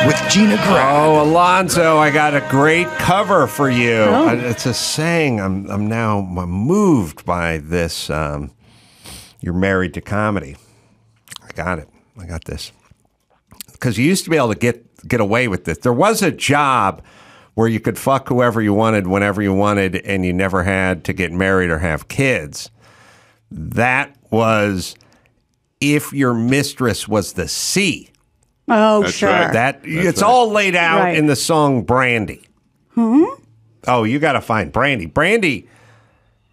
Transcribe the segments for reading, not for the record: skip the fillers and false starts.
with Gina Grad. Oh, Alonzo, I got a great cover for you. Oh. It's a saying. I'm now moved by this. You're married to comedy. I got it. I got this. Because you used to be able to get away with this. There was a job where you could fuck whoever you wanted, whenever you wanted, and you never had to get married or have kids. That was if your mistress was the C. Oh, That's sure. right. It's all laid out in the song Brandy. Oh, you got to find Brandy. Brandy,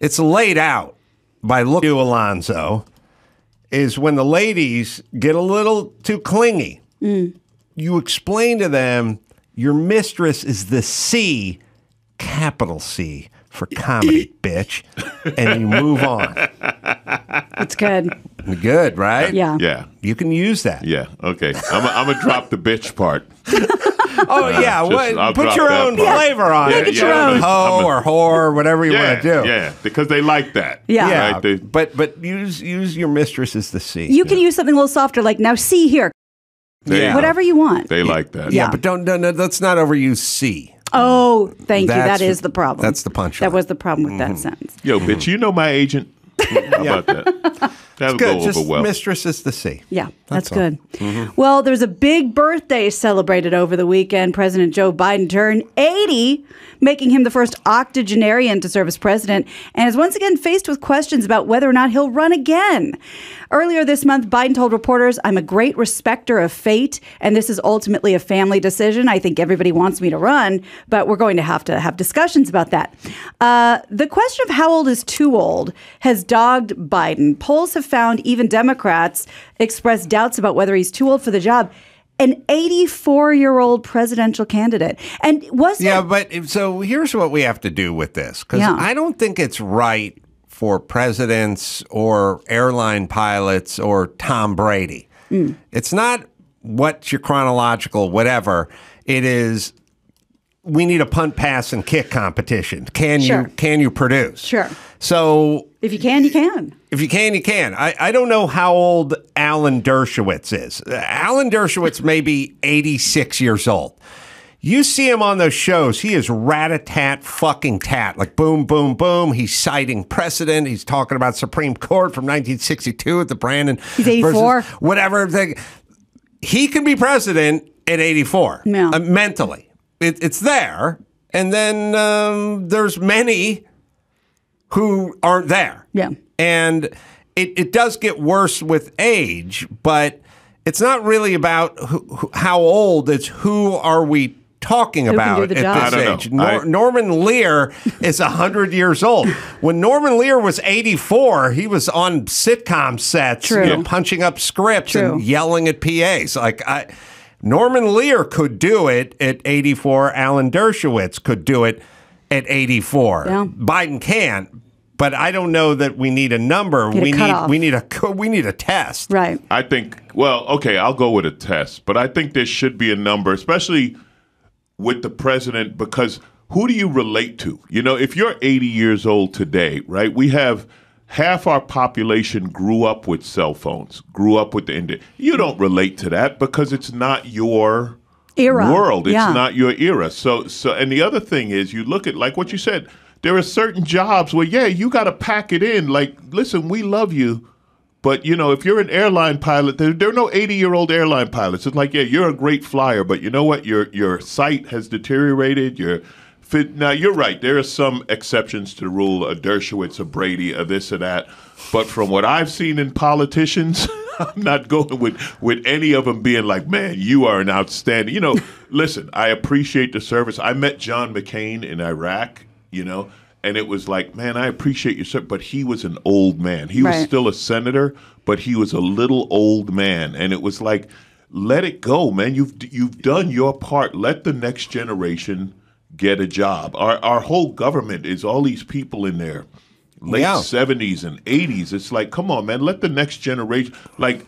it's laid out by Look to Alonzo, is when the ladies get a little too clingy. You explain to them your mistress is the C, capital C, for comedy, bitch, and you move on. It's good. Good, right? Yeah. Yeah. You can use that. Yeah. Okay. I'm gonna drop the bitch part. Oh, yeah. I'll Put drop your that own part. flavor on it. Make it your own. Hoe or whore, whatever you want to do. Yeah, because they like that. Yeah. Yeah, Right? but use your mistress as the C. You can use something a little softer, like, now see here. Yeah. Whatever you want. They like that. Yeah, Yeah. but don't let's not overuse C. Oh, thank you. That's- That is the problem. that's the punchline. That was the problem with that sentence. Yo, bitch, you know my agent. How about that? That'll Good. go Just over well. mistress is the C. Yeah, that's all. good. Well, there's a big birthday celebrated over the weekend. President Joe Biden turned 80, making him the first octogenarian to serve as president, and is once again faced with questions about whether or not he'll run again. Earlier this month, Biden told reporters, "I'm a great respecter of fate, and this is ultimately a family decision. I think everybody wants me to run, but we're going to have discussions about that." The question of how old is too old has dogged Biden. Polls have found even Democrats express doubts about whether he's too old for the job. An 84-year-old presidential candidate. And wasn't Yeah, but so here's what we have to do with this, because Yeah. I don't think it's right for presidents or airline pilots or Tom Brady. It's not what's your chronological whatever. It is we need a punt, pass, and kick competition. Can you produce? Sure. So If you can, you can. if you can, you can. I don't know how old Alan Dershowitz is. Alan Dershowitz may be 86 years old. You see him on those shows, he is rat-a-tat fucking tat. Like boom, boom, boom. He's citing precedent. He's talking about Supreme Court from 1962 with the Brandon. He's 84. Versus whatever. He can be president at 84. Yeah. Mentally. It's there. And then there's many who aren't there. Yeah. And it does get worse with age, but it's not really about how old. It's who are we talking Who can about do at the this job. I don't age. know. Norman Lear is 100 years old. When Norman Lear was 84, he was on sitcom sets, True. punching up scripts True. and yelling at PAs. Norman Lear could do it at 84. Alan Dershowitz could do it at 84. Yeah. Biden can't. But I don't know that we need a number. Need a cutoff. We need a test. Right. I think, well, okay, I'll go with a test, but I think there should be a number, especially with the president, because who do you relate to? You know, if you're 80 years old today, right, we have half our population grew up with cell phones, grew up with the internet. You don't relate to that because it's not your Era. world. It's Yeah. not your era. So, and the other thing is you look at, like what you said, there are certain jobs where, yeah, you got to pack it in. Like, listen, we love you. But, you know, if you're an airline pilot, there are no 80-year-old airline pilots. It's like, yeah, you're a great flyer, but you know what? Your sight has deteriorated. Your fit. Now, you're right. There are some exceptions to the rule, a Dershowitz, a Brady, a this or that. But from what I've seen in politicians, I'm not going with any of them being like, man, you are an outstanding. You know, listen, I appreciate the service. I met John McCain in Iraq, you know, and it was like, man, I appreciate your service, but he was an old man. He was Right. still a senator, but he was a little old man. And it was like, let it go, man. You've done your part. Let the next generation get a job. Our whole government is all these people in their late 70s and 80s. It's like, come on, man, let the next generation, like,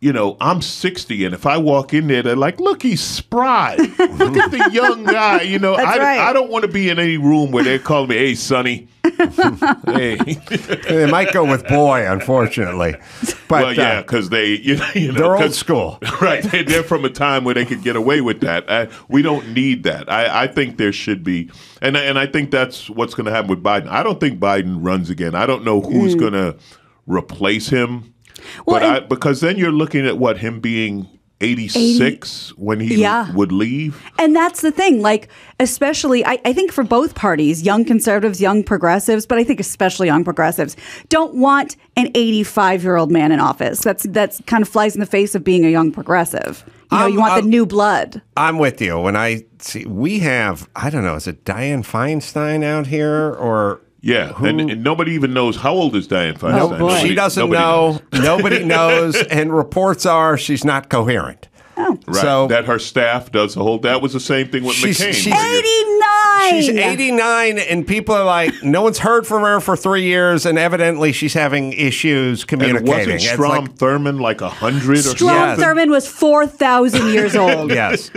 you know, I'm 60, and if I walk in there, they're like, look, he's spry. Look at the young guy. You know, That's right. I don't want to be in any room where they're calling me, hey, Sonny, Hey. They might go with boy, unfortunately. But Well, yeah, because they, they're old school. Right. They're from a time where they could get away with that. We don't need that. I think there should be, and I think that's what's going to happen with Biden. I don't think Biden runs again. I don't know who's going to replace him. Well, Because then you're looking at him being 86 when he would leave. And that's the thing, like, especially, I think for both parties, young conservatives, young progressives, but I think especially young progressives, don't want an 85-year-old man in office. That's kind of flies in the face of being a young progressive. You want the new blood. I'm with you. When I see, we have, I don't know, is it Dianne Feinstein out here or... Yeah, and nobody even knows how old is Dianne Feinstein. Oh, boy. She doesn't know. Nobody knows. And reports are she's not coherent. Oh. Right. So that her staff does the whole. That was the same thing with McCain. she's 89! She's 89, and people are like, no one's heard from her for 3 years, and evidently she's having issues communicating. And wasn't Strom Thurmond like 100 or something? Strom Thurmond was 4,000 years old. Yes.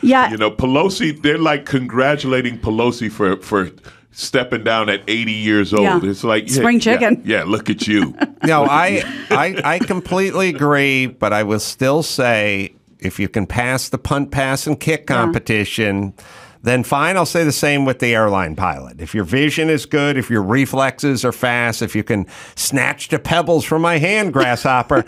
Yeah. Pelosi, they're like congratulating Pelosi for stepping down at 80 years old. Yeah. It's like spring chicken. Yeah, look at you. No, I completely agree, but I will still say if you can pass the punt, pass, and kick competition, then fine. I'll say the same with the airline pilot. If your vision is good, if your reflexes are fast, if you can snatch the pebbles from my hand, grasshopper,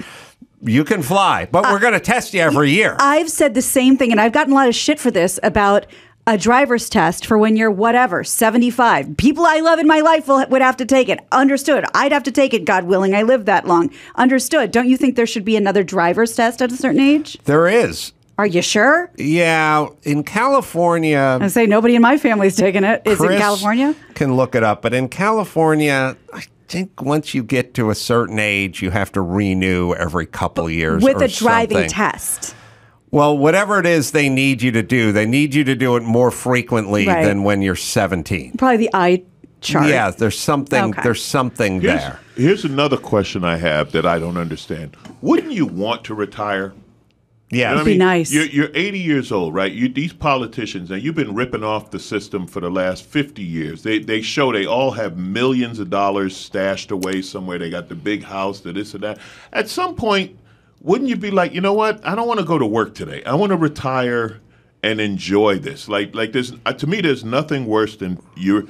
you can fly. But we're going to test you every year. I've said the same thing, and I've gotten a lot of shit for this about a driver's test for when you're 75. People I love in my life would have to take it. Understood. I'd have to take it, God willing. I live that long. Understood. Don't you think there should be another driver's test at a certain age? There is. Are you sure? Yeah. In California... I say nobody in my family's taking it. Is it in California? Can look it up. But in California... I think once you get to a certain age, you have to renew every couple of years with or a driving something. test. Well, whatever it is they need you to do, they need you to do it more frequently than when you're 17. Probably the eye chart. Yeah, there's something. Okay. There's something there. Here's another question I have that I don't understand. Wouldn't you want to retire? Yeah, It'd be nice. You're 80 years old, right? These politicians, and you've been ripping off the system for the last 50 years. They show they all have millions of dollars stashed away somewhere. They got the big house, the this and that. At some point, wouldn't you be like, you know what? I don't want to go to work today. I want to retire and enjoy this. Like there's to me, there's nothing worse than you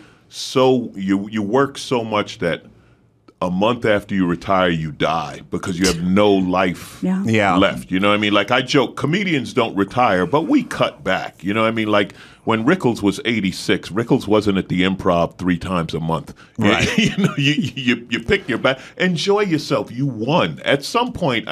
work so much that a month after you retire, you die because you have no life left. You know what I mean? Like I joke, comedians don't retire, but we cut back. You know what I mean? Like when Rickles was 86, Rickles wasn't at the Improv 3 times a month. Right. You pick your back. Enjoy yourself. You won. At some point,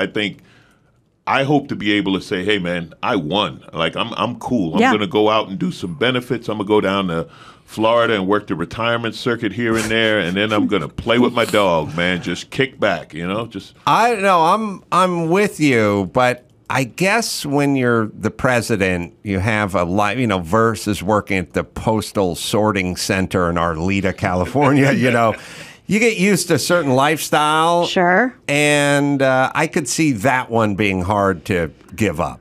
I hope to be able to say, hey, man, I won. Like, I'm cool. I'm going to go out and do some benefits. I'm going to go down to Florida and work the retirement circuit here and there, and then I'm going to play with my dog, man. Just kick back, just. I don't know. I'm with you, but I guess when you're the president, you have a life, versus working at the postal sorting center in Arlington, California, You get used to a certain lifestyle. Sure. And I could see that one being hard to give up.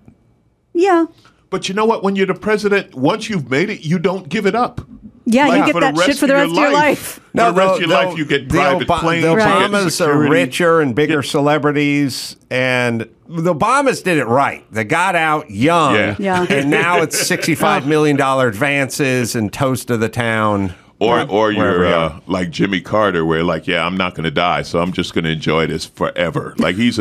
Yeah. But you know what? When you're the president, once you've made it, you don't give it up. Yeah, you get that shit for the rest of your life. No, for the rest of your life, you get private planes. The Right. Obamas are richer and bigger celebrities, and the Obamas did it right. They got out young, and now it's $65 million advances and toast of the town. Or you're like Jimmy Carter, where I'm not going to die, so I'm just going to enjoy this forever. Like he's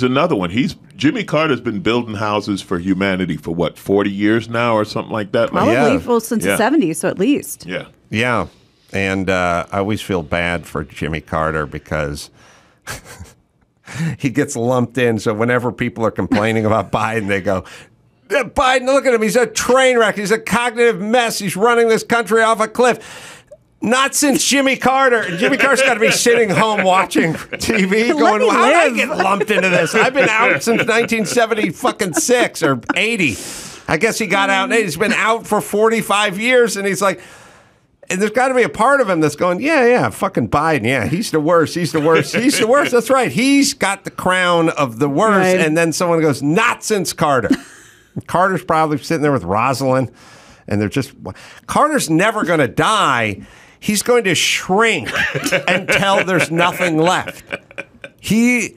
another one. Jimmy Carter's been building houses for humanity for 40 years now, or something like that. Probably since the 70s, so at least. Yeah. And I always feel bad for Jimmy Carter because he gets lumped in. So whenever people are complaining about Biden, they go, Biden, look at him. He's a train wreck. He's a cognitive mess. He's running this country off a cliff. Not since Jimmy Carter. Jimmy Carter's got to be sitting home watching TV going, how did I get lumped into this? I've been out since 1976 or 80. I guess he got out. He's been out for 45 years, and he's like, and there's got to be a part of him that's going, fucking Biden. Yeah, he's the worst. He's the worst. He's the worst. That's right. He's got the crown of the worst. Right. And then someone goes, not since Carter. Carter's probably sitting there with Rosalind, and they're just, Carter's never going to die. he's going to shrink until there's nothing left. He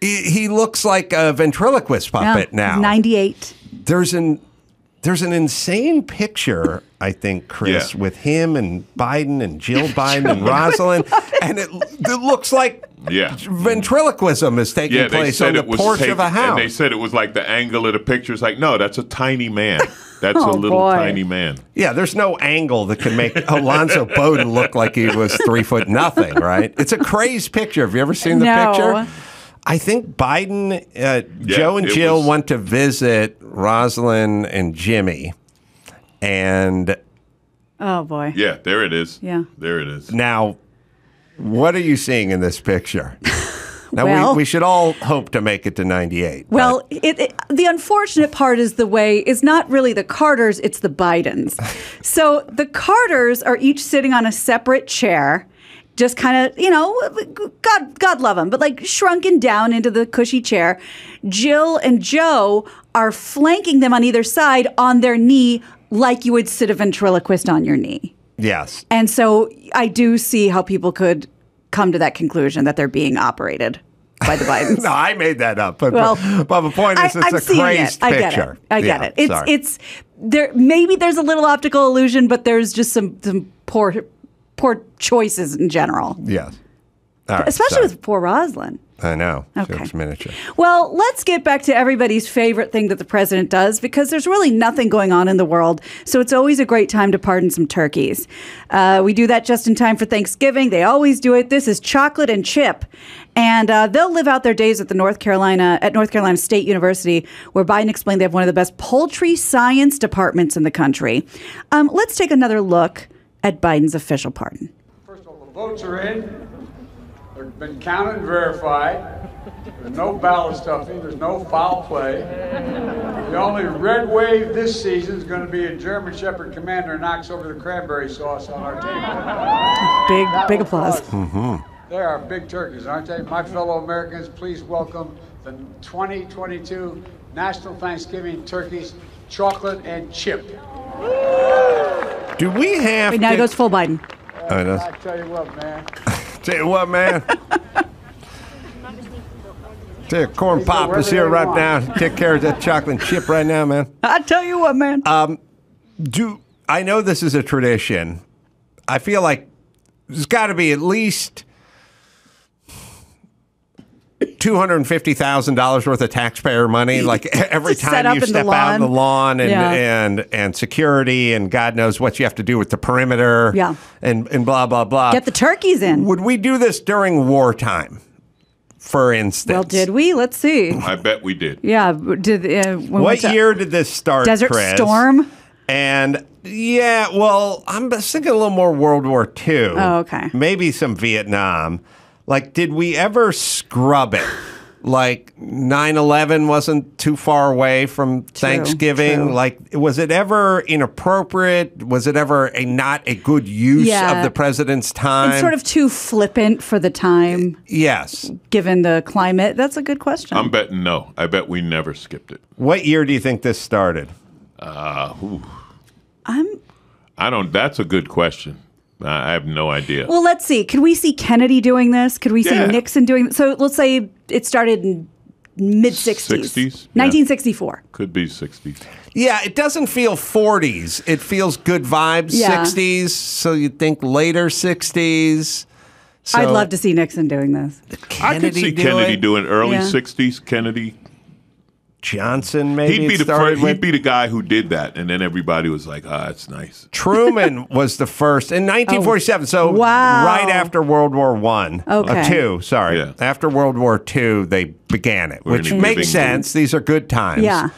looks like a ventriloquist puppet now. 98. There's an insane picture, I think, Chris, with him and Biden and Jill Biden and Rosalind, and it looks like ventriloquism is taking place on the porch of a house. And they said it was like the angle of the picture. It's like, no, that's a tiny man. That's a little tiny man. Yeah, there's no angle that can make Alonzo Bodden look like he was 3 foot nothing, right? It's a crazed picture. Have you ever seen the picture? I think Biden, Joe and Jill went to visit Rosalind and Jimmy. And oh, boy. Yeah, there it is. Yeah. There it is. Now, what are you seeing in this picture? Now, we should all hope to make it to 98. Well, the unfortunate part is it's not really the Carters, it's the Bidens. So the Carters are each sitting on a separate chair, just kind of, God love them, but like shrunken down into the cushy chair. Jill and Joe are flanking them on either side on their knee, like you would sit a ventriloquist on your knee. Yes. And so I do see how people could come to that conclusion that they're being operated by the Bidens. No, I made that up. But the point is, it's a crazed picture. I get it. It's there. Maybe there's a little optical illusion, but there's just some poor choices in general. Yes. All right, especially with poor Rosalind. I know. Okay. It's miniature. Well, let's get back to everybody's favorite thing that the president does, because there's really nothing going on in the world. So it's always a great time to pardon some turkeys. We do that just in time for Thanksgiving. They always do it. This is chocolate and chip. And they'll live out their days at North Carolina State University, where Biden explained they have one of the best poultry science departments in the country. Let's take another look at Biden's official pardon. First of all, the votes are in. They've been counted and verified. There's no ballot stuffing. There's no foul play. The only red wave this season is going to be a German Shepherd Commander knocks over the cranberry sauce on our table. Big applause. They are big turkeys, aren't they? My fellow Americans, please welcome the 2022 National Thanksgiving Turkeys, chocolate and chip. Do we have Wait, now it goes full Biden. I tell you what, man. Tell you what, man. Tell you, Corn Pop is here right now. Take care of that chocolate chip right now, man. I tell you what, man. I know this is a tradition. I feel like there's got to be at least $250,000 worth of taxpayer money, like every time you step out on the lawn and security and God knows what you have to do with the perimeter and blah, blah, blah. Get the turkeys in. Would we do this during wartime, for instance? Well, did we? Let's see. I bet we did. Yeah. What year did this start, Desert Chris? Storm? And I'm thinking a little more World War II. Oh, okay. Maybe some Vietnam. Like, did we ever scrub it? Like, 9/11 wasn't too far away from Thanksgiving. True. Like, was it ever inappropriate? Was it ever not a good use of the president's time? It's sort of too flippant for the time. Yes. Given the climate. That's a good question. I'm betting no. I bet we never skipped it. What year do you think this started? That's a good question. I have no idea. Well, let's see. Could we see Kennedy doing this? Could we see Nixon doing this? So let's say it started in mid-60s. 60s? 1964. Could be 60s. Yeah, it doesn't feel 40s. It feels good vibes, 60s. So you'd think later 60s. So I'd love to see Nixon doing this. I could see Kennedy doing early 60s. Kennedy. Johnson, maybe. He'd be the guy who did that, and then everybody was like, that's nice. Truman was the first in 1947, so right after World War I. Okay. Sorry. Yeah. After World War II, they began it, which makes sense. These are good times. Yeah.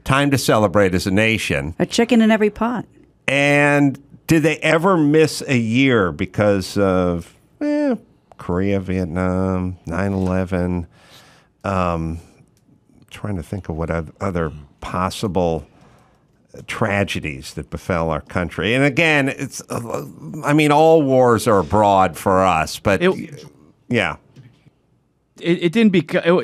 Time to celebrate as a nation. A chicken in every pot. And did they ever miss a year because of Korea, Vietnam, 9/11? Trying to think of what other possible tragedies that befell our country. And again, all wars are abroad for us, but it didn't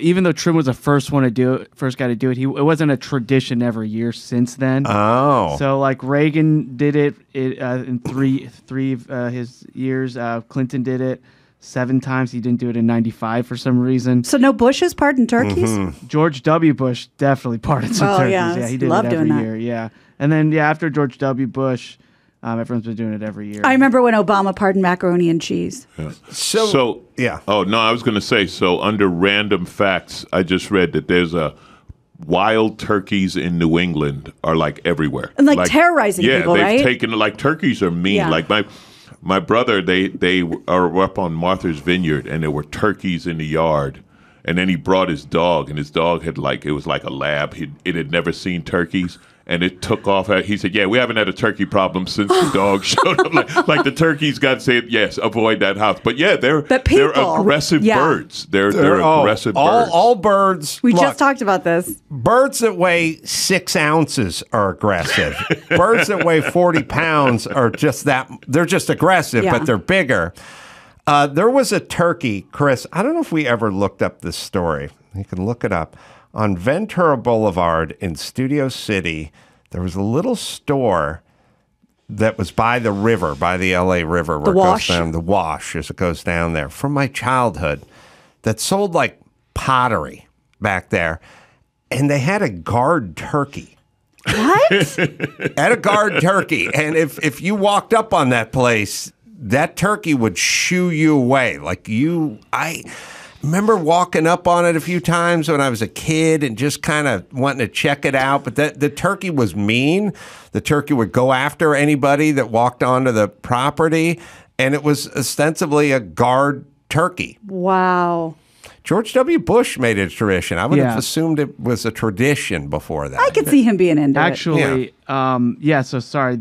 even though Trim was the first guy to do it. It wasn't a tradition every year since then. Oh, so like Reagan did it in three of his years. Clinton did it 7 times. He didn't do it in '95 for some reason. So no Bushes pardoned turkeys? Mm-hmm. George W. Bush definitely pardoned some turkeys. Yeah, he did it every year. Yeah, and then after George W. Bush. Everyone's been doing it every year. I remember when Obama pardoned macaroni and cheese. Yeah. So yeah. Oh no, I was going to say. So under random facts, I just read that there's wild turkeys in New England are like everywhere and like terrorizing people. Yeah, right? they've taken like turkeys are mean. Yeah. Like my brother, they are up on Martha's Vineyard, and there were turkeys in the yard. And then he brought his dog, and his dog it was like a lab. It had never seen turkeys. And it took off. He said, "Yeah, we haven't had a turkey problem since the dog showed up. Like the turkeys got to say, yes, avoid that house." But yeah, they're aggressive birds. They're aggressive birds. All birds. We just talked about this. Birds that weigh 6 ounces are aggressive. Birds that weigh 40 pounds are just that. They're just aggressive, but they're bigger. There was a turkey, Chris. I don't know if we ever looked up this story. You can look it up. On Ventura Boulevard in Studio City, there was a little store that was by the river, by the L.A. River, where it goes down, the Wash, as it goes down there, from my childhood, that sold like pottery back there. And they had a guard turkey. What? Had a guard turkey. And if you walked up on that place, that turkey would shoo you away. I remember walking up on it a few times when I was a kid and just kind of wanting to check it out. But the turkey was mean. The turkey would go after anybody that walked onto the property. And it was ostensibly a guard turkey. Wow. George W. Bush made it a tradition. I would have assumed it was a tradition before that. I could see him being into it. So sorry.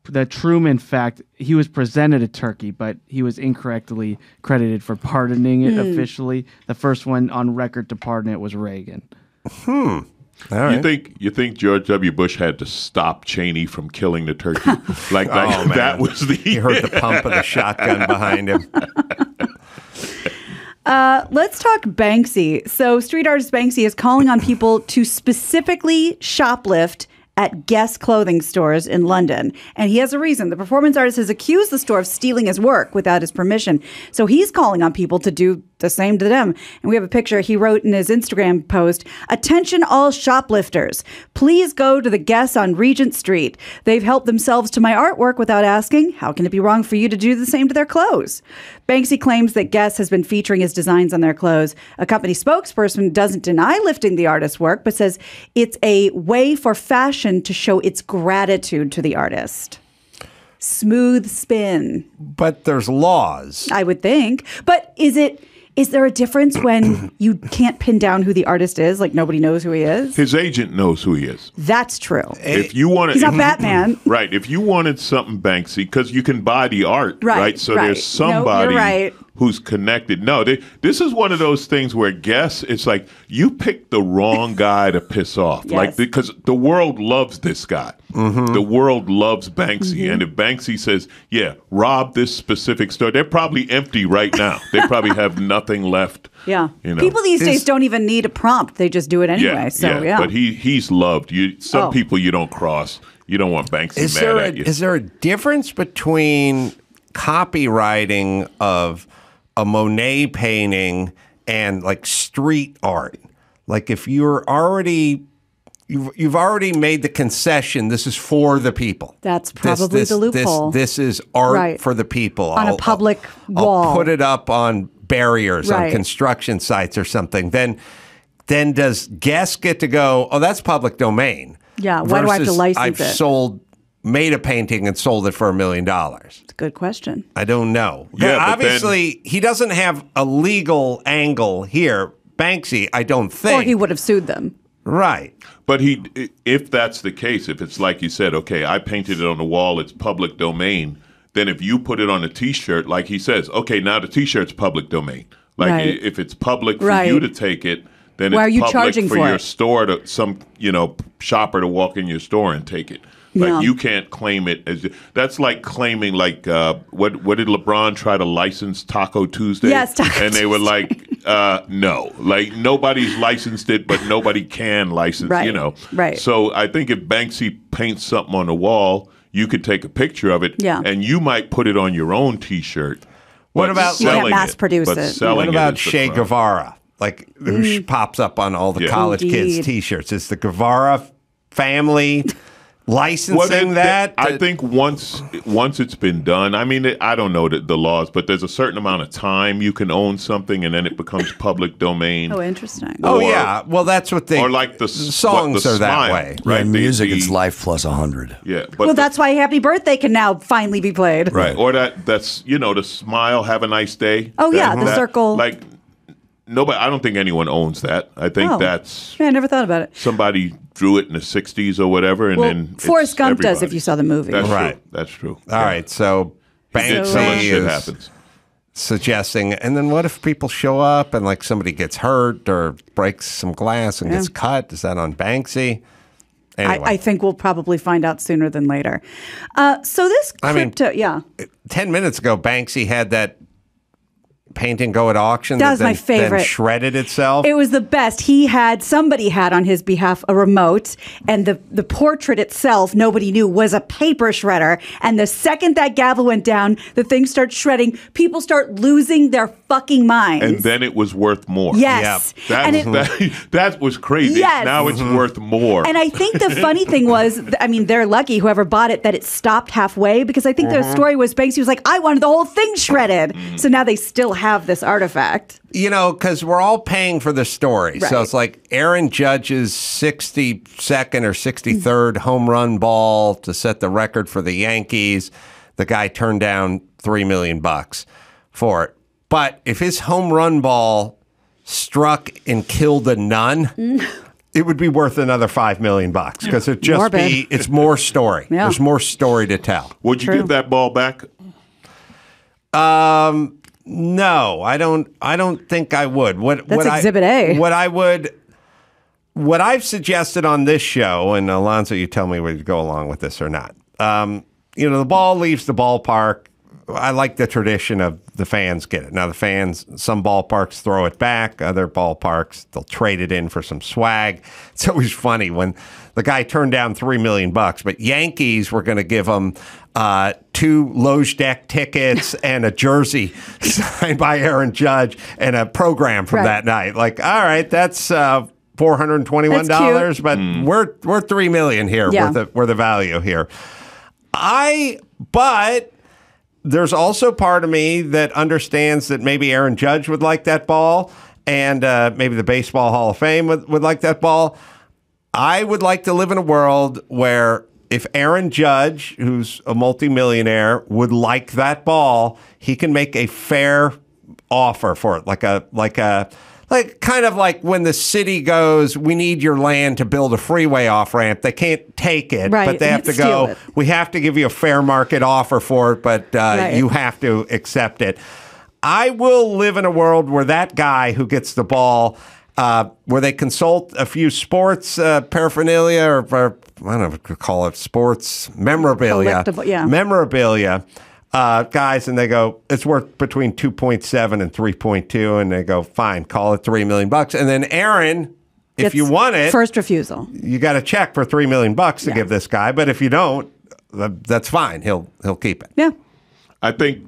The Truman fact, he was presented a turkey, but he was incorrectly credited for pardoning it officially. The first one on record to pardon it was Reagan. All right. You think George W. Bush had to stop Cheney from killing the turkey? That was He heard the pump of the shotgun behind him. Let's talk Banksy. So street artist Banksy is calling on people to specifically shoplift at Guess clothing stores in London. And he has a reason. The performance artist has accused the store of stealing his work without his permission. So he's calling on people to do the same to them. And we have a picture he wrote in his Instagram post, "Attention all shoplifters. Please go to the Guess on Regent Street. They've helped themselves to my artwork without asking. How can it be wrong for you to do the same to their clothes?" Banksy claims that Guess has been featuring his designs on their clothes. A company spokesperson doesn't deny lifting the artist's work, but says it's a way for fashion to show its gratitude to the artist. Smooth spin. But there's laws. I would think. But is there a difference when you can't pin down who the artist is? Like nobody knows who he is? His agent knows who he is. That's true. If you wanted, he's not Batman. Right. If you wanted something Banksy, because you can buy the art, right? So there's somebody who's connected. No, this is one of those things where Guess, it's like you picked the wrong guy to piss off. Yes. Because the world loves this guy. Mm-hmm. The world loves Banksy. Mm-hmm. And if Banksy says, rob this specific store, they're probably empty right now. They probably have nothing left. Yeah. People these days don't even need a prompt. They just do it anyway. But he's loved. Some people you don't cross. You don't want Banksy mad at you. Is there a difference between copywriting of a Monet painting and like street art? Like if you've already made the concession, this is for the people. That's probably the loophole. This is art for the people. On a public wall. I'll put it up on barriers on construction sites or something. Then does Guess get to go, oh, that's public domain? Yeah, why do I have to license I've made a painting and sold it for $1 million. It's a good question. I don't know. Yeah, obviously, he doesn't have a legal angle here. Banksy, I don't think. Or he would have sued them. Right. But if that's the case, if it's like you said, okay, I painted it on the wall, it's public domain, then if you put it on a T-shirt, like he says, okay, now the T-shirt's public domain. Like if it's public for you to take it, then Why it's are you public charging for your store to some shopper to walk in your store and take it. Like you can't claim it as that's like claiming what did LeBron try to license Taco Tuesday? Yes, Taco and they were like no. Like, nobody's licensed it, but nobody can license, Right. you know. Right. So I think if Banksy paints something on the wall, you could take a picture of it, Yeah. and you might put it on your own T-shirt. What but about- You can't selling mass produce but it. selling What it about is the Che crime. Guevara? Like, who pops up on all the Yeah. college Indeed. kids' T-shirts? Is the Guevara family licensing Well, that? I think once it's been done, I mean, I don't know the laws, but there's a certain amount of time you can own something, and then it becomes public domain. Oh, interesting. Oh, or- yeah. Well, that's what they... Or like the songs what, the are that smile, way. right? Yeah, The- music the- is life plus 100. Yeah, but Well, that's why Happy Birthday can now finally be played. right. Or that's the smile, have a nice day. Oh, yeah, the circle. Like nobody. I don't think anyone owns that. I think Oh. that's Yeah, I never thought about it. somebody drew it in the '60s or whatever, and Well, then Forrest it's Gump does if everybody. you saw the movie. That's Right. true. That's true. All right, so Did some of the Banksy shit is happens. suggesting, and then what if people show up and like somebody gets hurt or breaks some glass and gets cut? Is that on Banksy? Anyway, I think we'll probably find out sooner than later. So this mean- crypto, 10 minutes ago, Banksy had that painting go at auction. That was my then favorite. shredded itself. It was the best. Somebody had on his behalf a remote, and the portrait itself, nobody knew, was a paper shredder. And the second that gavel went down, the thing starts shredding. People start losing their fucking minds. And then it was worth more. Yes. That, And that was crazy. Yes. Now it's worth more. And I think the funny thing was, I mean, they're lucky, whoever bought it, that it stopped halfway, because I think the story was Banksy was like, I wanted the whole thing shredded. So now they still have this artifact. You know, because we're all paying for the story. So Right. it's like Aaron Judge's 62nd or 63rd home run ball to set the record for the Yankees. The guy turned down $3 million for it. But if his home run ball struck and killed a nun, it would be worth another $5 million because Morbid. it's more story. Yeah. There's more story to tell. Would you True. give that ball back? No, I don't think I would. That's Exhibit A. What I've suggested on this show, and Alonzo, you tell me whether you go along with this or not. The ball leaves the ballpark. I like the tradition of the fans get it. Now, the fans, some ballparks throw it back. Other ballparks, they'll trade it in for some swag. It's always funny when the guy turned down $3 million, but Yankees were going to give him 2 Loge Deck tickets and a jersey signed by Aaron Judge and a program from Right. that night. Like, all right, that's $421, That's cute. but we're $3 million here. Yeah. We're the value here. But there's also part of me that understands that maybe Aaron Judge would like that ball, and maybe the Baseball Hall of Fame would like that ball. I would like to live in a world where if Aaron Judge, who's a multimillionaire, would like that ball, he can make a fair offer for it, like kind of like when the city goes, we need your land to build a freeway off ramp. They can't take it, Right, but they have to steal go. it. We have to give you a fair market offer for it, but Right. you have to accept it. I will live in a world where that guy who gets the ball, where they consult a few sports paraphernalia or I don't know what to call it, sports memorabilia. Collectible, yeah. Memorabilia. Guys, and they go, it's worth between 2.7 and 3.2, and they go, fine, call it $3 million. And then Aaron, if Gets you want it, first refusal. you got a check for $3 million to give this guy. But if you don't, that's fine. He'll keep it. Yeah. I think,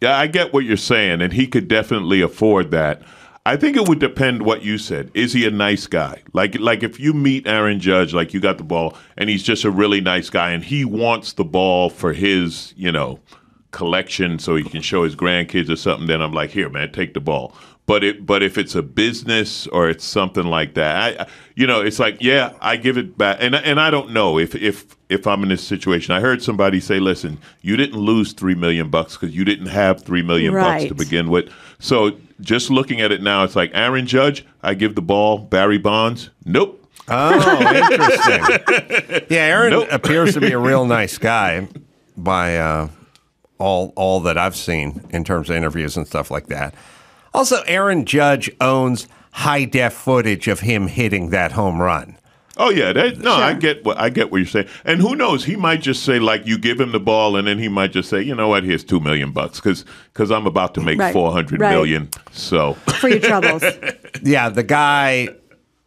I get what you're saying, and he could definitely afford that. I think it would depend what you said. Is he a nice guy? Like if you meet Aaron Judge, like you got the ball, and he's just a really nice guy, and he wants the ball for his, collection so he can show his grandkids or something, then I'm like, here, man, take the ball. But if it's a business or it's something like that, it's like, yeah, I give it back. And I don't know if I'm in this situation. I heard somebody say, listen, you didn't lose $3 million because you didn't have $3 million Right. to begin with. So just looking at it now, it's like Aaron Judge, I give the ball. Barry Bonds, nope. Oh, interesting. Yeah, Aaron Nope. appears to be a real nice guy by all that I've seen in terms of interviews and stuff like that. Also, Aaron Judge owns high-def footage of him hitting that home run. Oh yeah, Sure. I get what you're saying, and who knows? He might just say like you give him the ball, and then he might just say, you know what, here's $2 million because I'm about to make Right. 400 Right. million. So For your troubles. Yeah, the guy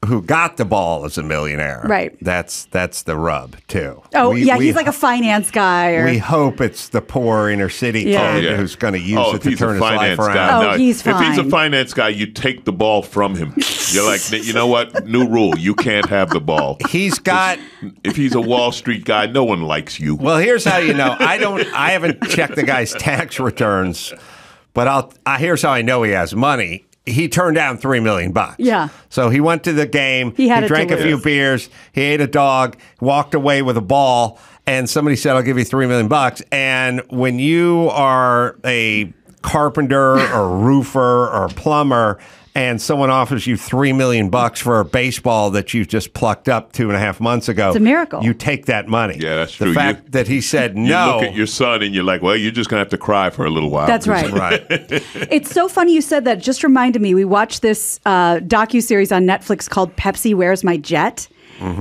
who got the ball is a millionaire. Right. That's the rub too. Oh, We- yeah, we- he's like a finance guy. Or, We hope it's the poor inner city Yeah. kid Oh, yeah. who's going to use oh, it if to he's turn a his life finance around. guy, Oh, he's If he's a fine. finance guy, you take the ball from him. You're like, you know what? New rule: you can't have the ball. He's got. If he's a Wall Street guy, no one likes you. Well, here's how you know. I haven't checked the guy's tax returns, but here's how I know he has money. He turned down $3 million. Yeah. So he went to the game. He had it drank to a few lose. beers. He ate a dog. Walked away with a ball. And somebody said, "I'll give you $3 million." And when you are a carpenter or roofer or plumber, and someone offers you $3 million for a baseball that you just plucked up 2.5 months ago, It's a miracle. You take that money. Yeah, that's The true. fact that he said You no. look at your son and you're like, well, you're just gonna have to cry for a little while. That's right. Right. It's so funny you said that. Just reminded me, we watched this docuseries on Netflix called Pepsi Where's My Jet?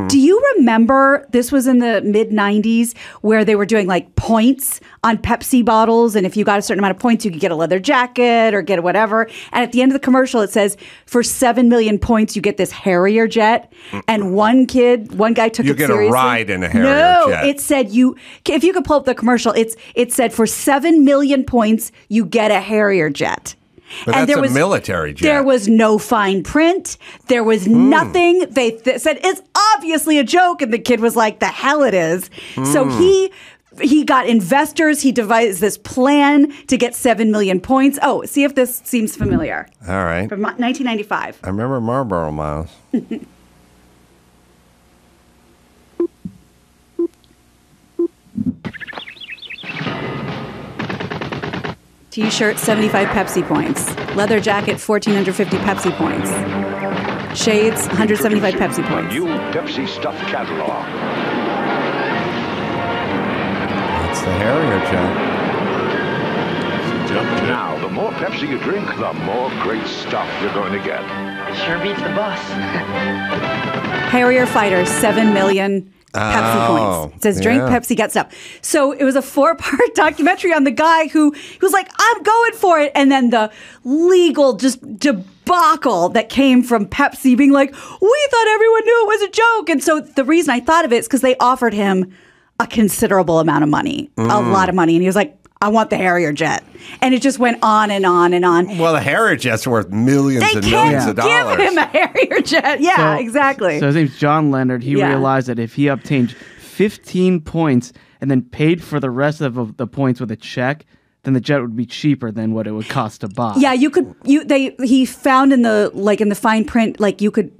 Do you remember, this was in the mid-90s, where they were doing like points on Pepsi bottles, and if you got a certain amount of points, you could get a leather jacket or get whatever. And at the end of the commercial, it says, for 7 million points, you get this Harrier jet. And one guy took You it get a seriously. ride in a Harrier no, jet. it said if you could pull up the commercial, it said for 7 million points, you get a Harrier jet. But that's a military jet. There was no fine print. There was nothing. They said it's obviously a joke, and the kid was like, "The hell it is." So he got investors. He devised this plan to get 7 million points. Oh, see if this seems familiar. All right. From 1995. I remember Marlboro Miles. T-shirt, 75 Pepsi points. Leather jacket, 1,450 Pepsi points. Shades, 175 Pepsi points. New Pepsi stuffed catalog. It's the Harrier jet. Now, the more Pepsi you drink, the more great stuff you're going to get. Sure beats the bus. Harrier Fighter, 7 million Pepsi points. It says drink yeah. Pepsi, get stuff. So it was a 4-part documentary on the guy who was like, I'm going for it. And then the legal just debacle that came from Pepsi being like, we thought everyone knew it was a joke. And so the reason I thought of it is because they offered him a considerable amount of money, a lot of money. And he was like, I want the Harrier jet. And it just went on and on and on. Well, the Harrier jet's worth millions They and millions can't of dollars. give him a Harrier jet. Yeah, exactly. So his name's John Leonard. He Yeah. realized that if he obtained 15 points and then paid for the rest of the points with a check, then the jet would be cheaper than what it would cost to buy. Yeah, he found in the fine print, like you could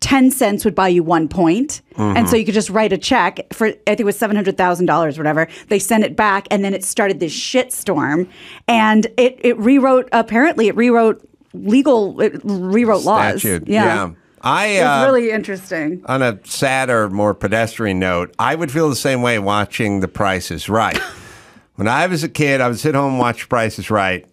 10 cents would buy you 1 point. And so you could just write a check for, I think it was $700,000 whatever. They sent it back, and then it started this shit storm. And it rewrote laws. Statute. Yeah. It It was really interesting. on a sadder, more pedestrian note, I would feel the same way watching The Price is Right. When I was a kid, I would sit home and watch Price is Right,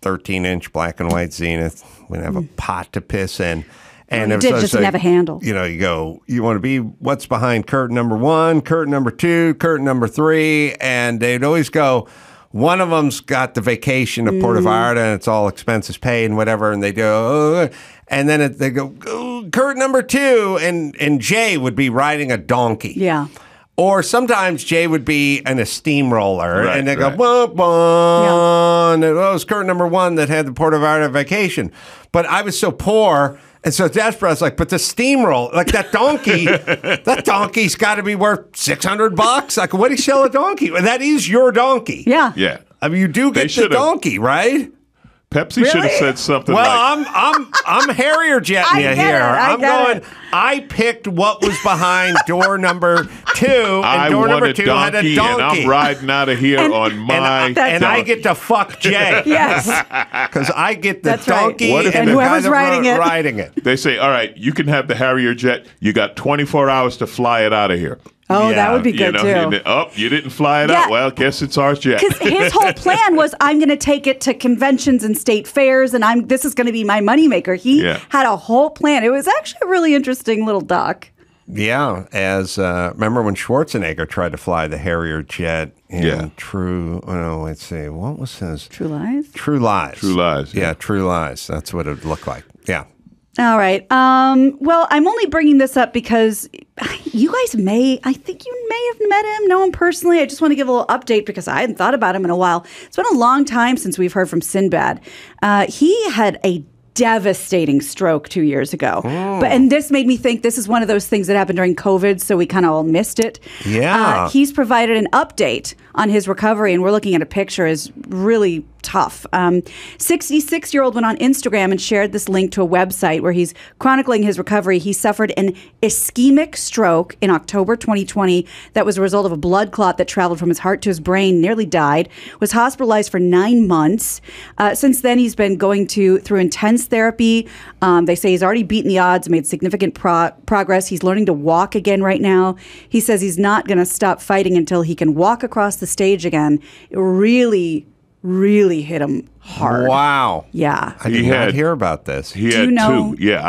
13-inch black and white Zenith. We'd have a pot to piss in. And You it was did, always just didn't have a handle. You know, you go, you want to be what's behind curtain number 1, curtain number 2, curtain number 3, and they'd always go, one of them's got the vacation of Puerto Vallarta and it's all expenses paid and whatever, and they go, and then they go, curtain number 2, and Jay would be riding a donkey. Yeah. Or sometimes Jay would be in a steamroller, Right, and they go, right. bum, bum, and it was curtain number 1 that had the Puerto Vallarta vacation. But I was so poor and so desperate, I was like, but the steamroller, like that donkey, that donkey's got to be worth $600. Like, what do you sell a donkey? Well, that is your donkey. Yeah. Yeah. I mean, you do They get the should've- donkey, right? Pepsi should have Really? said something Well, like, I'm Harrier jetting I you get here. it, I I'm get going. it. I picked what was behind door number 2, and I door want number a 2 donkey, had a donkey. and I'm riding out of here on my and I donkey. get to fuck Jay. Yes. Because I get the That's right. donkey What if- and And the guy whoever's that riding it. They say, all right, you can have the Harrier jet. You got 24 hours to fly it out of here. Oh, Yeah, that would be You good know, too. and then, you didn't fly it Yeah. out. Well, guess it's our jet. Because his whole plan was, I'm going to take it to conventions and state fairs, and this is going to be my moneymaker. He Yeah. had a whole plan. It was actually a really interesting little doc. Yeah, as remember when Schwarzenegger tried to fly the Harrier jet in let's see, what was his? True Lies? True Lies. True Lies. Yeah, True Lies. That's what it would look like. Yeah. All right. Well, I'm only bringing this up because you guys I think you may have met him, know him personally. I just want to give a little update because I hadn't thought about him in a while. It's been a long time since we've heard from Sinbad. He had a devastating stroke 2 years ago. And this made me think this is one of those things that happened during COVID, so we kind of all missed it. Yeah. He's provided an update on his recovery, and we're looking at a picture is really tough. 66-year-old went on Instagram and shared this link to a website where he's chronicling his recovery. He suffered an ischemic stroke in October 2020 that was a result of a blood clot that traveled from his heart to his brain, nearly died, was hospitalized for 9 months. Since then, he's been going through intense therapy. They say he's already beaten the odds, made significant progress. He's learning to walk again right now. He says he's not going to stop fighting until he can walk across the stage again. It really hit him hard. Wow. Yeah. I did not hear about this. He had two. Yeah,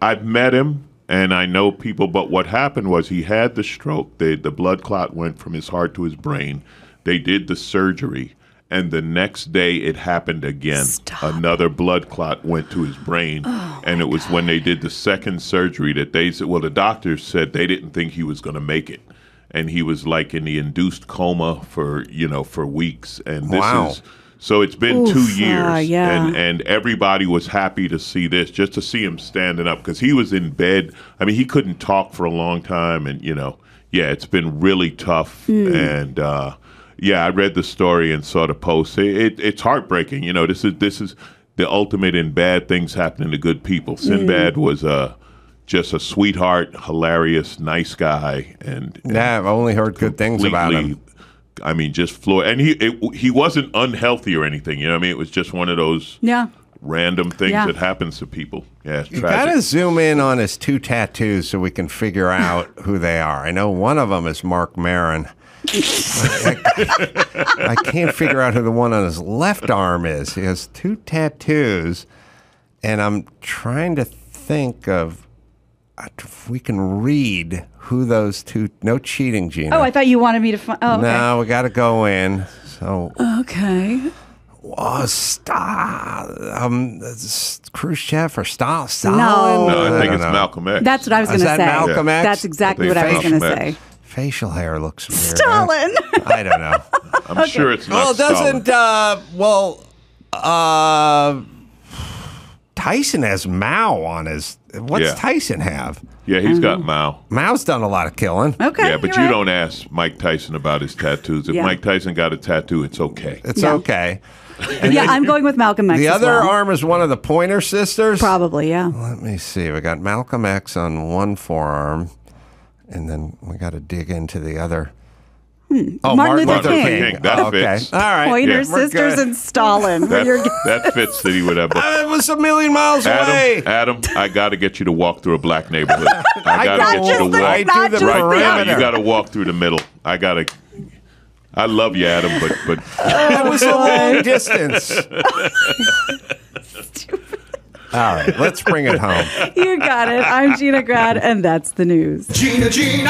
I've met him and I know people, but what happened was he had the stroke. The blood clot went from his heart to his brain. They did the surgery, and the next day it happened again. Another blood clot went to his brain, and it was when they did the second surgery that they said, well, the doctors said they didn't think he was going to make it. And he was like in the induced coma for weeks. And this is, so it's been 2 years. And everybody was happy to see this, just to see him standing up, because he was in bed. I mean, he couldn't talk for a long time. And, it's been really tough. And, I read the story and saw the post. It's heartbreaking. This is the ultimate in bad things happening to good people. Sinbad was just a sweetheart, hilarious, nice guy, and I've only heard good things about him. I mean, just floored. And he wasn't unhealthy or anything. You know what I mean? It was just one of those random things that happens to people. Yeah, it's tragic. You gotta zoom in on his 2 tattoos so we can figure out who they are. I know one of them is Mark Maron. I can't figure out who the one on his left arm is. He has 2 tattoos, and I'm trying to think of if we can read who those 2. No cheating, Gina. Oh, I thought you wanted me to find. Oh, okay. No, we got to go in. So okay. Khrushchev or Stalin? No, I think it's Malcolm X. That's what I was going to say. Malcolm X? That's exactly what I was going to say. Facial hair looks weird. Stalin. I don't know. I'm sure it's not. Well, Tyson has Mao on his. What's Tyson have? Yeah, he's got Mao. Mao's done a lot of killing. Okay. Yeah, but you don't ask Mike Tyson about his tattoos. If Mike Tyson got a tattoo, it's okay. It's okay. I'm going with Malcolm X. The other arm is one of the Pointer sisters? Probably, yeah. Let me see. We got Malcolm X on one forearm, and then we got to dig into the other. Oh, Martin Luther King. That fits. All right. Pointer sisters and Stalin. That fits that he would have. It was a million miles away. Adam, I got to get you to walk through a black neighborhood. I got to get you to walk. I do the right now, perimeter. you got to walk through the middle. I love you, Adam, but that was a long distance. All right, let's bring it home. You got it. I'm Gina Grad, and that's the news. Gina Grad.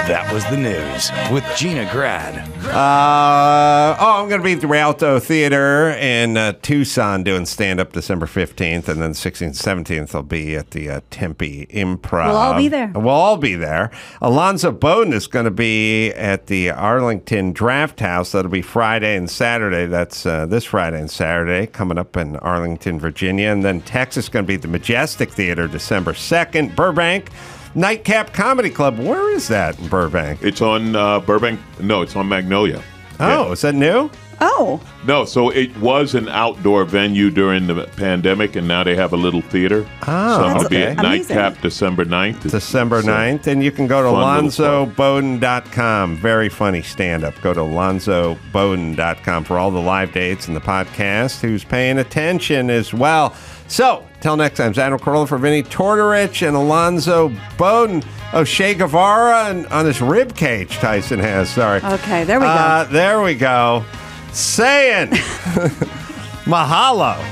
That was the news with Gina Grad. I'm going to be at the Rialto Theater in Tucson doing stand-up December 15th, and then 16th and 17th I'll be at the Tempe Improv. We'll all be there. We'll all be there. Alonzo Bodden is going to be at the Arlington Drafthouse. That'll be Friday and Saturday. That's this Friday and Saturday, coming up in Arlington, Virginia. And then Texas is going to be at the Majestic Theater December 2nd. Burbank, NiteCap Comedy Club. Where is that in Burbank? It's on Burbank. No, it's on Magnolia. Oh, is that new? Oh. No, so it was an outdoor venue during the pandemic, and now they have a little theater. Oh, so I'll be at amazing. NiteCap December 9th. December 9th, and you can go to AlonzoBodden.com. Very funny stand-up. Go to AlonzoBodden.com for all the live dates and the podcast. Who's paying attention as well. So, till next time, Adam Carolla for Vinny Tortorich and Alonzo Bodden. Oh, Che Guevara and on this rib cage Tyson has. Sorry. Okay, there we go. There we go. Saying mahalo.